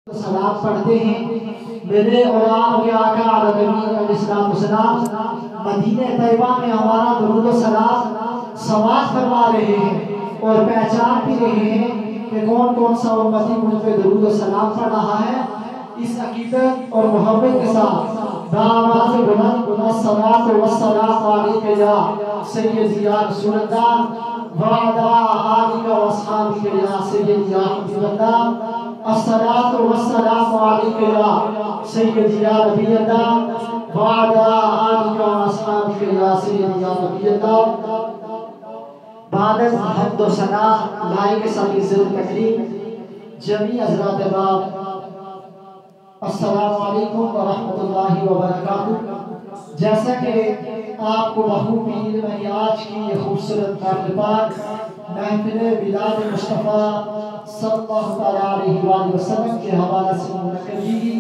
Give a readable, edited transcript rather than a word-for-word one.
सलाम पढ़ते हैं। मेरे और आपके आका अलैहिस्सलाम मदीने तैयबा में हमारा दुरूद और सलाम समाज फरमा रहे हैं और पहचान भी रहे हैं कि कौन कौन सा उम्मती मुझ पे दुरूद और सलाम पढ़ रहा है। इस अकीदत और मोहब्बत के साथ दामाद बुलंद सलात व सलाम अलैका या सय्यदी या रसूल अल्लाह वादा आलिका व अस्हाबिका या सय्यदी या हबीबल्लाह अस्सलातु वस्सलामु अलैका या सय्यदी या नबी अल्लाह वादा आलिका व अस्हाबिका या सय्यदी या नबी अल्लाह। बाद हम्द व सना लाइक साथ इज्जत तकरीम जमी हज़रात बाब अस्सलामु अलैकुम व रहमतुल्लाहि व बरकातुहू। जैसा कि आपको बखूबी इल्म है आज की ये खूबसूरत महफिल मिलाद मुस्तफ़ा सल्लल्लाहु अलैहि वसल्लम के हवाले से मुनक़्क़द की